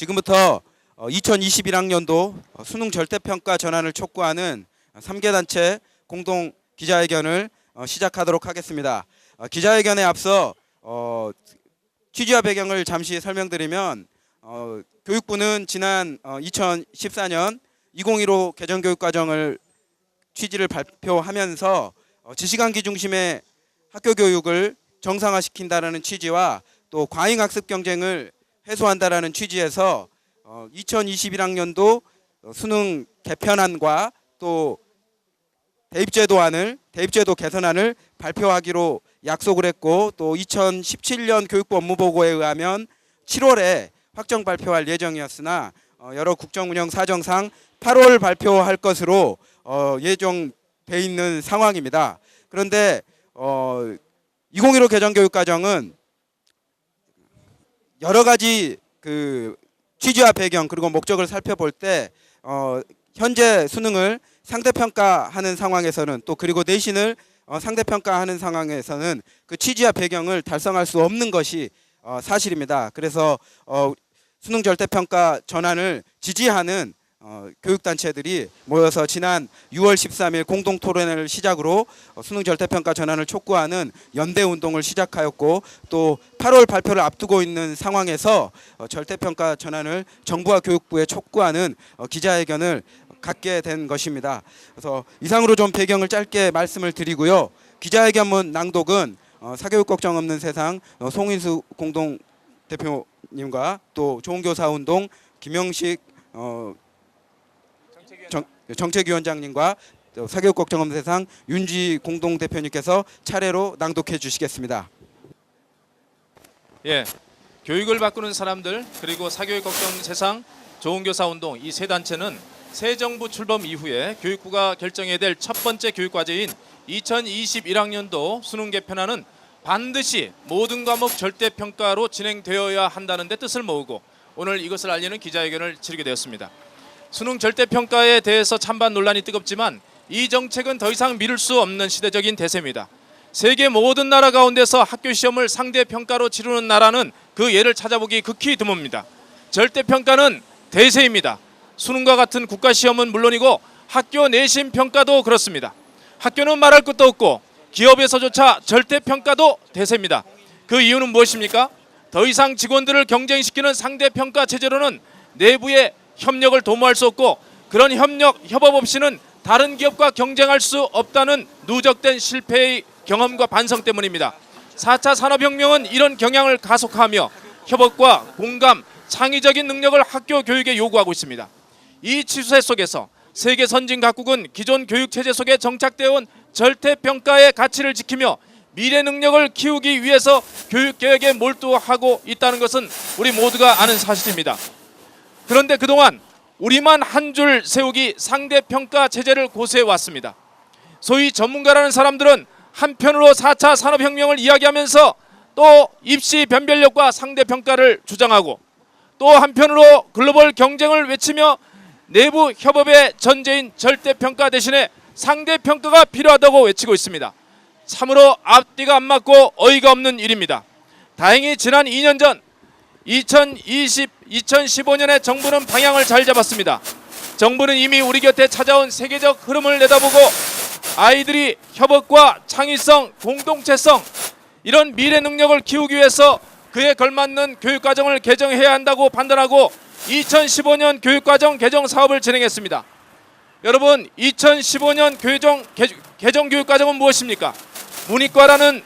지금부터 2021학년도 수능 절대평가 전환을 촉구하는 3개 단체 공동 기자회견을 시작하도록 하겠습니다. 기자회견에 앞서 취지와 배경을 잠시 설명드리면 교육부는 지난 2014년 2015 개정교육과정을 취지를 발표하면서 지식암기 중심의 학교 교육을 정상화시킨다라는 취지와 또 과잉학습 경쟁을 해소한다라는 취지에서 2021학년도 수능 개편안과 또 대입제도 개선안을 발표하기로 약속을 했고, 또 2017년 교육부 업무보고에 의하면 7월에 확정 발표할 예정이었으나 여러 국정운영 사정상 8월 발표할 것으로 예정돼 있는 상황입니다. 그런데 2015 개정교육과정은 여러 가지 그 취지와 배경 그리고 목적을 살펴볼 때 현재 수능을 상대평가하는 상황에서는 또 그리고 내신을 상대평가하는 상황에서는 그 취지와 배경을 달성할 수 없는 것이 사실입니다. 그래서 수능 절대평가 전환을 지지하는 교육단체들이 모여서 지난 6월 13일 공동토론회를 시작으로 수능 절대평가 전환을 촉구하는 연대운동을 시작하였고, 또 8월 발표를 앞두고 있는 상황에서 절대평가 전환을 정부와 교육부에 촉구하는 기자회견을 갖게 된 것입니다. 그래서 이상으로 좀 배경을 짧게 말씀을 드리고요. 기자회견문 낭독은 사교육 걱정 없는 세상 송인수 공동대표님과 또 좋은교사운동 김영식 정책위원장님과 사교육 걱정 없는 세상 윤지 공동대표님께서 차례로 낭독해 주시겠습니다. 예, 교육을 바꾸는 사람들 그리고 사교육 걱정 없는 세상 좋은교사운동 이 세 단체는 새 정부 출범 이후에 교육부가 결정해야 될 첫 번째 교육과제인 2021학년도 수능 개편안은 반드시 모든 과목 절대평가로 진행되어야 한다는 데 뜻을 모으고 오늘 이것을 알리는 기자회견을 치르게 되었습니다. 수능 절대평가에 대해서 찬반 논란이 뜨겁지만 이 정책은 더 이상 미룰 수 없는 시대적인 대세입니다. 세계 모든 나라 가운데서 학교 시험을 상대평가로 치르는 나라는 그 예를 찾아보기 극히 드뭅니다. 절대평가는 대세입니다. 수능과 같은 국가시험은 물론이고 학교 내신 평가도 그렇습니다. 학교는 말할 것도 없고 기업에서조차 절대평가도 대세입니다. 그 이유는 무엇입니까? 더 이상 직원들을 경쟁시키는 상대평가 체제로는 내부의 협력을 도모할 수 없고 그런 협업 없이는 다른 기업과 경쟁할 수 없다는 누적된 실패의 경험과 반성 때문입니다. 4차 산업혁명은 이런 경향을 가속화하며 협업과 공감, 창의적인 능력을 학교 교육에 요구하고 있습니다. 이 추세 속에서 세계 선진 각국은 기존 교육체제 속에 정착되어 온 절대평가의 가치를 지키며 미래 능력을 키우기 위해서 교육개혁에 몰두하고 있다는 것은 우리 모두가 아는 사실입니다. 그런데 그동안 우리만 한 줄 세우기 상대평가 체제를 고수해 왔습니다. 소위 전문가라는 사람들은 한편으로 4차 산업혁명을 이야기하면서 또 입시 변별력과 상대평가를 주장하고 또 한편으로 글로벌 경쟁을 외치며 내부 협업의 전제인 절대평가 대신에 상대평가가 필요하다고 외치고 있습니다. 참으로 앞뒤가 안 맞고 어이가 없는 일입니다. 다행히 지난 2년 전 2015년에 정부는 방향을 잘 잡았습니다. 정부는 이미 우리 곁에 찾아온 세계적 흐름을 내다보고 아이들이 협업과 창의성, 공동체성 이런 미래 능력을 키우기 위해서 그에 걸맞는 교육과정을 개정해야 한다고 판단하고 2015년 교육과정 개정 사업을 진행했습니다. 여러분, 2015년 개정 교육과정은 무엇입니까? 문이과라는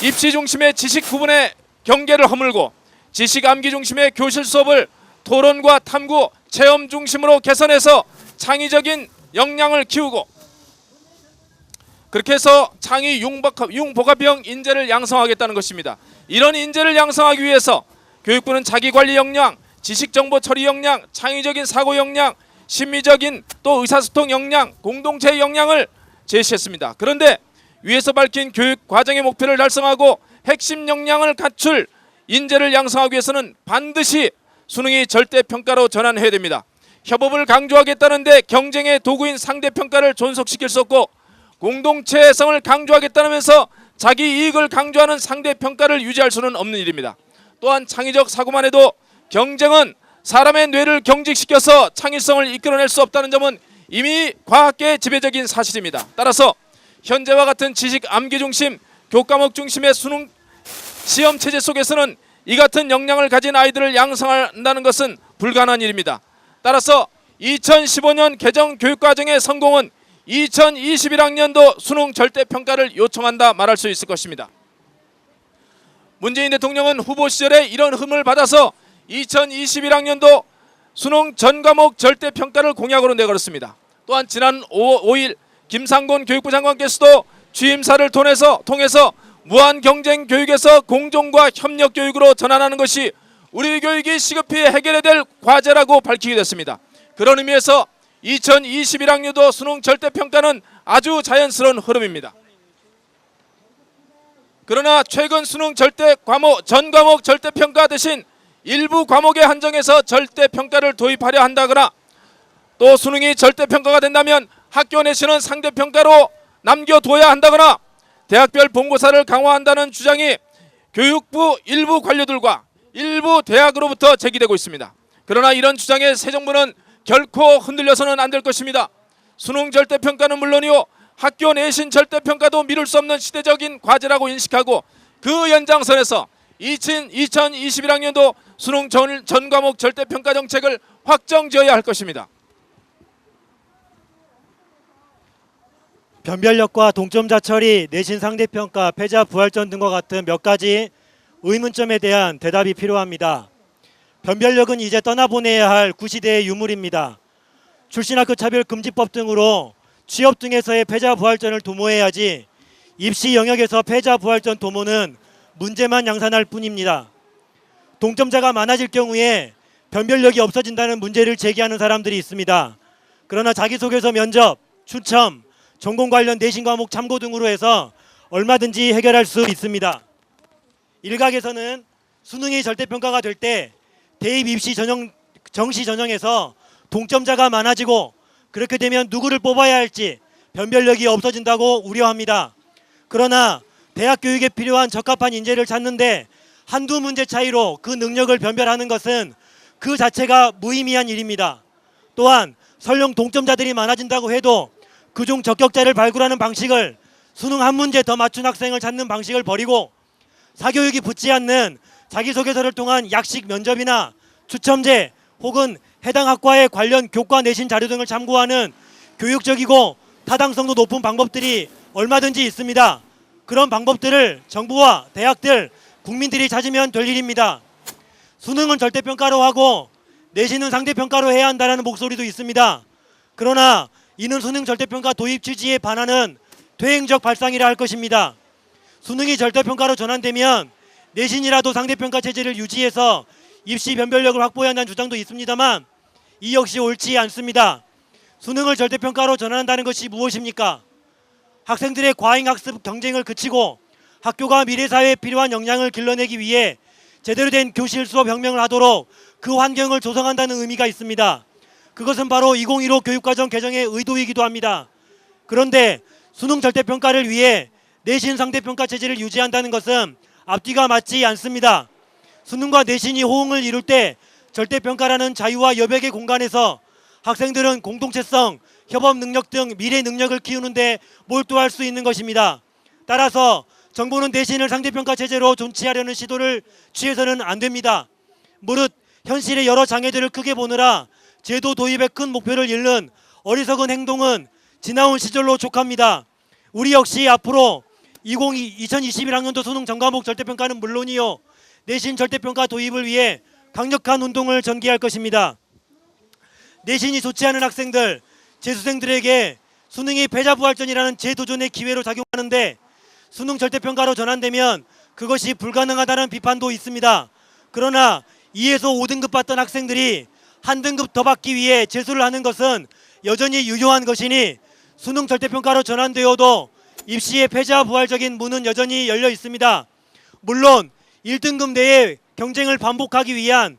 입시 중심의 지식 구분의 경계를 허물고 지식 암기 중심의 교실 수업을 토론과 탐구, 체험 중심으로 개선해서 창의적인 역량을 키우고 그렇게 해서 창의 융복합형 인재를 양성하겠다는 것입니다. 이런 인재를 양성하기 위해서 교육부는 자기관리 역량, 지식정보 처리 역량, 창의적인 사고 역량, 심미적인 또 의사소통 역량, 공동체 역량을 제시했습니다. 그런데 위에서 밝힌 교육 과정의 목표를 달성하고 핵심 역량을 갖출 인재를 양성하기 위해서는 반드시 수능이 절대평가로 전환해야 됩니다. 협업을 강조하겠다는데 경쟁의 도구인 상대평가를 존속시킬 수 없고 공동체성을 강조하겠다면서 자기 이익을 강조하는 상대평가를 유지할 수는 없는 일입니다. 또한 창의적 사고만 해도 경쟁은 사람의 뇌를 경직시켜서 창의성을 이끌어낼 수 없다는 점은 이미 과학계의 지배적인 사실입니다. 따라서 현재와 같은 지식 암기 중심, 교과목 중심의 수능 시험 체제 속에서는 이 같은 역량을 가진 아이들을 양성한다는 것은 불가능한 일입니다. 따라서 2015년 개정 교육과정의 성공은 2021학년도 수능 절대평가를 요청한다 말할 수 있을 것입니다. 문재인 대통령은 후보 시절에 이런 흠을 받아서 2021학년도 수능 전 과목 절대평가를 공약으로 내걸었습니다. 또한 지난 5일 김상곤 교육부 장관께서도 취임사를 통해서 무한 경쟁 교육에서 공정과 협력 교육으로 전환하는 것이 우리 교육이 시급히 해결해야 될 과제라고 밝히게 됐습니다. 그런 의미에서 2021학년도 수능 절대평가는 아주 자연스러운 흐름입니다. 그러나 최근 수능 전 과목 절대평가 대신 일부 과목에 한정해서 절대평가를 도입하려 한다거나 또 수능이 절대평가가 된다면 학교 내신은 상대평가로 남겨둬야 한다거나 대학별 본고사를 강화한다는 주장이 교육부 일부 관료들과 일부 대학으로부터 제기되고 있습니다. 그러나 이런 주장에 새 정부는 결코 흔들려서는 안 될 것입니다. 수능 절대평가는 물론이요, 학교 내신 절대평가도 미룰 수 없는 시대적인 과제라고 인식하고 그 연장선에서 2021학년도 수능 전 과목 절대평가 정책을 확정지어야 할 것입니다. 변별력과 동점자 처리, 내신 상대평가, 패자 부활전 등과 같은 몇 가지 의문점에 대한 대답이 필요합니다. 변별력은 이제 떠나보내야 할 구시대의 유물입니다. 출신학교 차별금지법 등으로 취업 등에서의 패자 부활전을 도모해야지 입시 영역에서 패자 부활전 도모는 문제만 양산할 뿐입니다. 동점자가 많아질 경우에 변별력이 없어진다는 문제를 제기하는 사람들이 있습니다. 그러나 자기소개서 면접, 추첨, 전공 관련 내신 과목 참고 등으로 해서 얼마든지 해결할 수 있습니다. 일각에서는 수능이 절대평가가 될 때 대입 입시 정시 전형에서 동점자가 많아지고 그렇게 되면 누구를 뽑아야 할지 변별력이 없어진다고 우려합니다. 그러나 대학 교육에 필요한 적합한 인재를 찾는데 한두 문제 차이로 그 능력을 변별하는 것은 그 자체가 무의미한 일입니다. 또한 설령 동점자들이 많아진다고 해도 그중 적격자를 발굴하는 방식을 수능 한 문제 더 맞춘 학생을 찾는 방식을 버리고 사교육이 붙지 않는 자기소개서를 통한 약식 면접이나 추첨제 혹은 해당 학과의 관련 교과 내신 자료 등을 참고하는 교육적이고 타당성도 높은 방법들이 얼마든지 있습니다. 그런 방법들을 정부와 대학들, 국민들이 찾으면 될 일입니다. 수능은 절대평가로 하고 내신은 상대평가로 해야 한다는 목소리도 있습니다. 그러나 이는 수능 절대평가 도입 취지에 반하는 퇴행적 발상이라 할 것입니다. 수능이 절대평가로 전환되면 내신이라도 상대평가 체제를 유지해서 입시 변별력을 확보해야 한다는 주장도 있습니다만 이 역시 옳지 않습니다. 수능을 절대평가로 전환한다는 것이 무엇입니까? 학생들의 과잉학습 경쟁을 그치고 학교가 미래사회에 필요한 역량을 길러내기 위해 제대로 된 교실 수업 혁명을 하도록 그 환경을 조성한다는 의미가 있습니다. 그것은 바로 2015 교육과정 개정의 의도이기도 합니다. 그런데 수능 절대평가를 위해 내신 상대평가 체제를 유지한다는 것은 앞뒤가 맞지 않습니다. 수능과 내신이 호응을 이룰 때 절대평가라는 자유와 여백의 공간에서 학생들은 공동체성, 협업 능력 등 미래 능력을 키우는데 몰두할 수 있는 것입니다. 따라서 정부는 내신을 상대평가 체제로 존치하려는 시도를 취해서는 안 됩니다. 무릇 현실의 여러 장애들을 크게 보느라 제도 도입의 큰 목표를 잃는 어리석은 행동은 지나온 시절로 족합니다. 우리 역시 앞으로 2021학년도 수능 전과목 절대평가는 물론이요, 내신 절대평가 도입을 위해 강력한 운동을 전개할 것입니다. 내신이 좋지 않은 학생들, 재수생들에게 수능이 패자부활전이라는 재도전의 기회로 작용하는데 수능 절대평가로 전환되면 그것이 불가능하다는 비판도 있습니다. 그러나 2에서 5등급 받던 학생들이 한 등급 더 받기 위해 재수를 하는 것은 여전히 유효한 것이니 수능 절대평가로 전환되어도 입시의 패자부활적인 문은 여전히 열려 있습니다. 물론 1등급 내에 경쟁을 반복하기 위한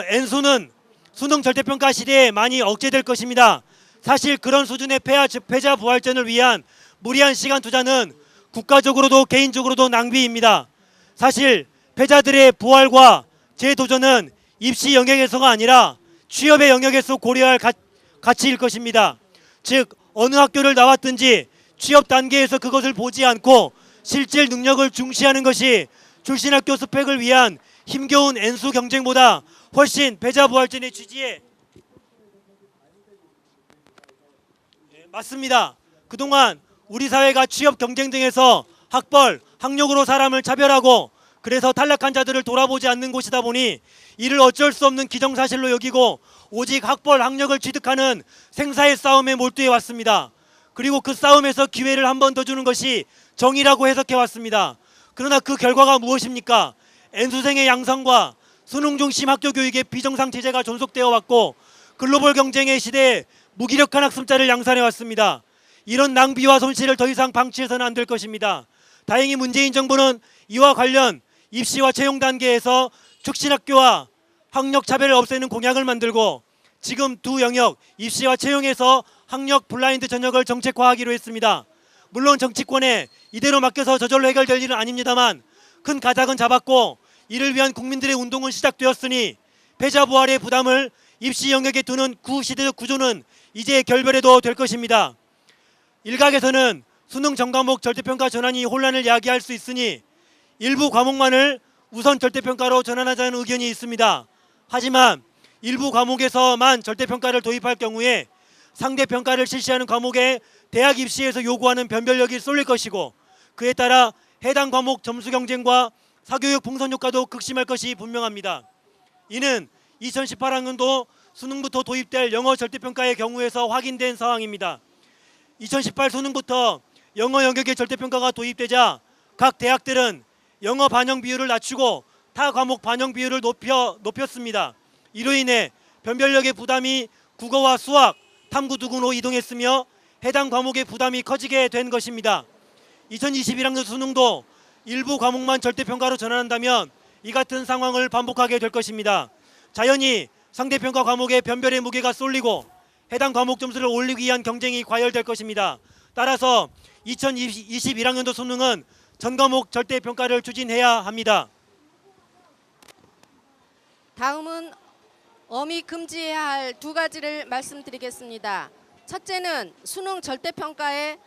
N수는 수능 절대평가 시대에 많이 억제될 것입니다. 사실 그런 수준의 패자부활전을 위한 무리한 시간 투자는 국가적으로도 개인적으로도 낭비입니다. 사실 패자들의 부활과 재도전은 입시 영역에서가 아니라 취업의 영역에서 고려할 가치일 것입니다. 즉 어느 학교를 나왔든지 취업 단계에서 그것을 보지 않고 실질 능력을 중시하는 것이 출신 학교 스펙을 위한 힘겨운 N수 경쟁보다 훨씬 패자부활전의 취지에 맞습니다. 그동안 우리 사회가 취업 경쟁 등에서 학벌, 학력으로 사람을 차별하고 그래서 탈락한 자들을 돌아보지 않는 곳이다 보니 이를 어쩔 수 없는 기정사실로 여기고 오직 학벌, 학력을 취득하는 생사의 싸움에 몰두해 왔습니다. 그리고 그 싸움에서 기회를 한 번 더 주는 것이 정의라고 해석해 왔습니다. 그러나 그 결과가 무엇입니까? N수생의 양성과 수능 중심 학교 교육의 비정상 체제가 존속되어 왔고 글로벌 경쟁의 시대에 무기력한 학습자를 양산해 왔습니다. 이런 낭비와 손실을 더 이상 방치해서는 안 될 것입니다. 다행히 문재인 정부는 이와 관련 입시와 채용 단계에서 출신학교와 학력 차별을 없애는 공약을 만들고 지금 두 영역 입시와 채용에서 학력 블라인드 전역을 정책화하기로 했습니다. 물론 정치권에 이대로 맡겨서 저절로 해결될 일은 아닙니다만 큰 가닥은 잡았고 이를 위한 국민들의 운동은 시작되었으니 패자부활의 부담을 입시 영역에 두는 구시대적 구조는 이제 결별해도 될 것입니다. 일각에서는 수능 전과목 절대평가 전환이 혼란을 야기할 수 있으니 일부 과목만을 우선 절대평가로 전환하자는 의견이 있습니다. 하지만 일부 과목에서만 절대평가를 도입할 경우에 상대평가를 실시하는 과목에 대학 입시에서 요구하는 변별력이 쏠릴 것이고 그에 따라 해당 과목 점수 경쟁과 사교육 풍선 효과도 극심할 것이 분명합니다. 이는 2018학년도 수능부터 도입될 영어 절대평가의 경우에서 확인된 상황입니다. 2018 수능부터 영어 영역의 절대평가가 도입되자 각 대학들은 영어 반영 비율을 낮추고 타 과목 반영 비율을 높였습니다. 이로 인해 변별력의 부담이 국어와 수학, 탐구 등으로 이동했으며 해당 과목의 부담이 커지게 된 것입니다. 2021학년 수능도 일부 과목만 절대평가로 전환한다면 이 같은 상황을 반복하게 될 것입니다. 자연히 상대평가 과목의 변별의 무게가 쏠리고 해당 과목 점수를 올리기 위한 경쟁이 과열될 것입니다. 따라서 2021학년도 수능은 전 과목 절대평가를 추진해야 합니다. 다음은 엄히 금지해야 할 두 가지를 말씀드리겠습니다. 첫째는 수능 절대평가에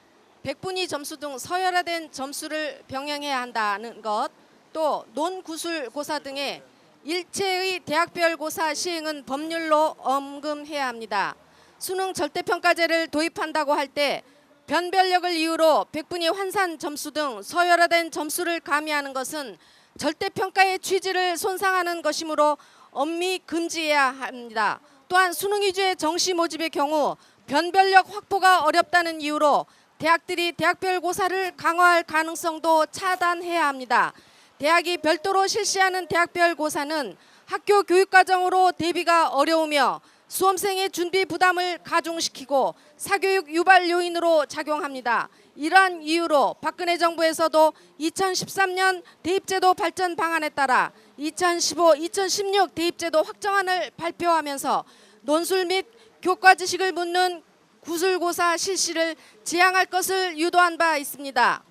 백분위 점수 등 서열화된 점수를 병행해야 한다는 것, 또 논구술고사 등의 일체의 대학별 고사 시행은 법률로 엄금해야 합니다. 수능 절대평가제를 도입한다고 할 때 변별력을 이유로 백분위 환산 점수 등 서열화된 점수를 가미하는 것은 절대평가의 취지를 손상하는 것이므로 엄히 금지해야 합니다. 또한 수능 위주의 정시 모집의 경우 변별력 확보가 어렵다는 이유로 대학들이 대학별 고사를 강화할 가능성도 차단해야 합니다. 대학이 별도로 실시하는 대학별 고사는 학교 교육과정으로 대비가 어려우며 수험생의 준비 부담을 가중시키고 사교육 유발 요인으로 작용합니다. 이러한 이유로 박근혜 정부에서도 2013년 대입제도 발전 방안에 따라 2015-2016 대입제도 확정안을 발표하면서 논술 및 교과 지식을 묻는 구술고사 실시를 지양할 것을 유도한 바 있습니다.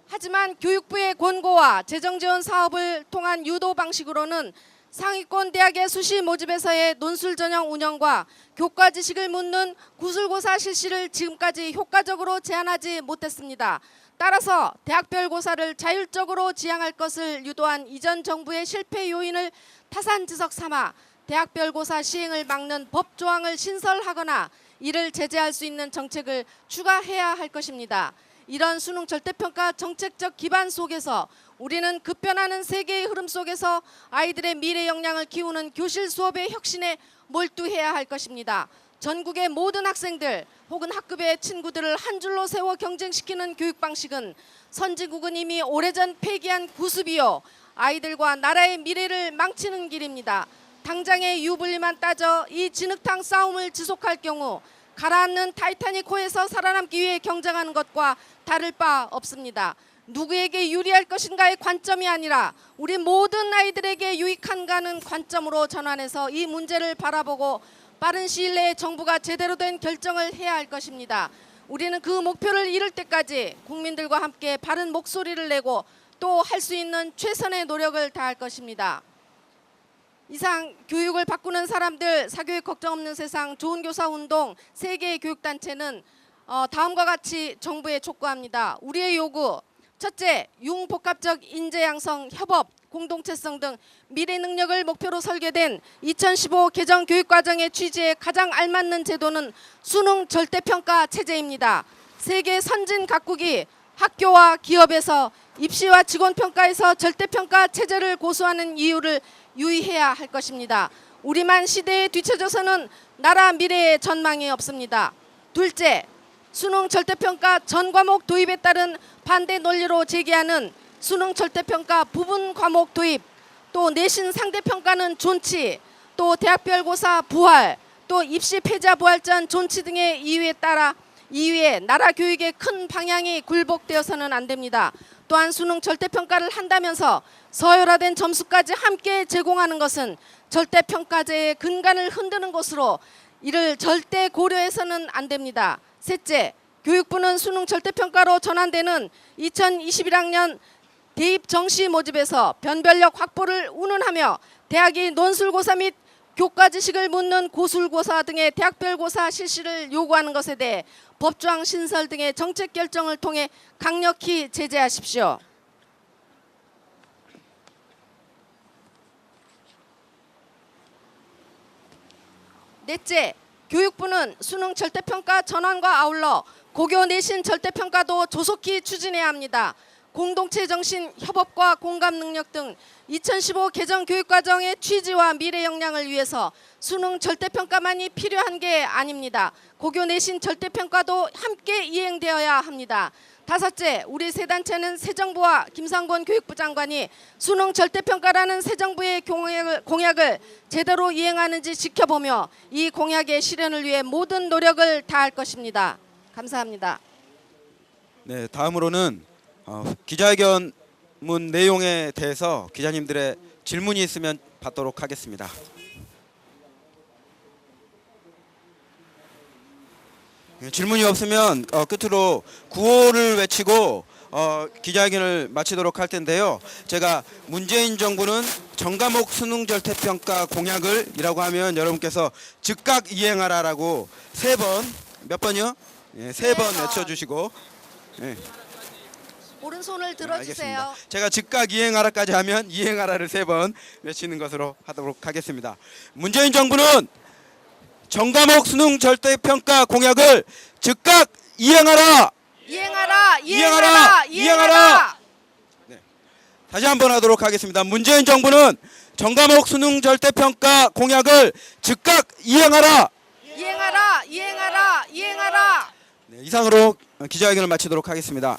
하지만 교육부의 권고와 재정지원 사업을 통한 유도 방식으로는 상위권 대학의 수시 모집에서의 논술 전형 운영과 교과 지식을 묻는 구술고사 실시를 지금까지 효과적으로 제한하지 못했습니다. 따라서 대학별 고사를 자율적으로 지향할 것을 유도한 이전 정부의 실패 요인을 타산지석 삼아 대학별 고사 시행을 막는 법 조항을 신설하거나 이를 제재할 수 있는 정책을 추가해야 할 것입니다. 이런 수능 절대평가 정책적 기반 속에서 우리는 급변하는 세계의 흐름 속에서 아이들의 미래 역량을 키우는 교실 수업의 혁신에 몰두해야 할 것입니다. 전국의 모든 학생들 혹은 학급의 친구들을 한 줄로 세워 경쟁시키는 교육 방식은 선진국은 이미 오래전 폐기한 구습이요 아이들과 나라의 미래를 망치는 길입니다. 당장의 유불리만 따져 이 진흙탕 싸움을 지속할 경우 가라앉는 타이타닉 호에서 살아남기 위해 경쟁하는 것과 다를 바 없습니다. 누구에게 유리할 것인가의 관점이 아니라 우리 모든 아이들에게 유익한가는 관점으로 전환해서 이 문제를 바라보고 빠른 시일 내에 정부가 제대로 된 결정을 해야 할 것입니다. 우리는 그 목표를 이룰 때까지 국민들과 함께 바른 목소리를 내고 또 할 수 있는 최선의 노력을 다할 것입니다. 이상 교육을 바꾸는 사람들, 사교육 걱정 없는 세상, 좋은 교사 운동, 세 개의 교육단체는 다음과 같이 정부에 촉구합니다. 우리의 요구, 첫째, 융복합적 인재 양성, 협업, 공동체성 등 미래 능력을 목표로 설계된 2015 개정 교육과정의 취지에 가장 알맞는 제도는 수능 절대평가 체제입니다. 세계 선진 각국이 학교와 기업에서 입시와 직원평가에서 절대평가 체제를 고수하는 이유를 유의해야 할 것입니다. 우리만 시대에 뒤처져서는 나라 미래에 전망이 없습니다. 둘째, 수능 절대평가 전 과목 도입에 따른 반대 논리로 제기하는 수능 절대평가 부분 과목 도입, 또 내신 상대평가는 존치, 또 대학별고사 부활, 또 입시 패자 부활전 존치 등의 이유에 나라 교육의 큰 방향이 굴복되어서는 안 됩니다. 또한 수능 절대평가를 한다면서 서열화된 점수까지 함께 제공하는 것은 절대평가제의 근간을 흔드는 것으로 이를 절대 고려해서는 안 됩니다. 셋째, 교육부는 수능 절대평가로 전환되는 2021학년 대입 정시 모집에서 변별력 확보를 운운하며 대학이 논술고사 및 교과지식을 묻는 고술고사 등의 대학별고사 실시를 요구하는 것에 대해 법조항 신설 등의 정책 결정을 통해 강력히 제재하십시오. 넷째, 교육부는 수능 절대평가 전환과 아울러 고교 내신 절대평가도 조속히 추진해야 합니다. 공동체 정신, 협업과 공감 능력 등 2015 개정 교육과정의 취지와 미래 역량을 위해서 수능 절대평가만이 필요한 게 아닙니다. 고교 내신 절대평가도 함께 이행되어야 합니다. 다섯째, 우리 세 단체는 새 정부와 김상곤 교육부 장관이 수능 절대평가라는 새 정부의 공약을 제대로 이행하는지 지켜보며 이 공약의 실현을 위해 모든 노력을 다할 것입니다. 감사합니다. 네, 다음으로는 기자회견문 내용에 대해서 기자님들의 질문이 있으면 받도록 하겠습니다. 질문이 없으면 끝으로 구호를 외치고 기자회견을 마치도록 할 텐데요. 제가 문재인 정부는 전과목 수능 절대평가 공약을 이라고 하면 여러분께서 즉각 이행하라라고 세 번, 몇 번이요? 예, 세 번 외쳐주시고, 예. 오른손을 들어주세요. 알겠습니다. 제가 즉각 이행하라까지 하면 이행하라를 세 번 외치는 것으로 하도록 하겠습니다. 문재인 정부는 전과목 수능 절대평가 공약을 즉각 이행하라. 이행하라. 이행하라. 이행하라. 네. 다시 한번 하도록 하겠습니다. 문재인 정부는 전과목 수능 절대평가 공약을 즉각 이행하라. 이행하라. 이행하라. 이행하라. 네, 이상으로 기자회견을 마치도록 하겠습니다.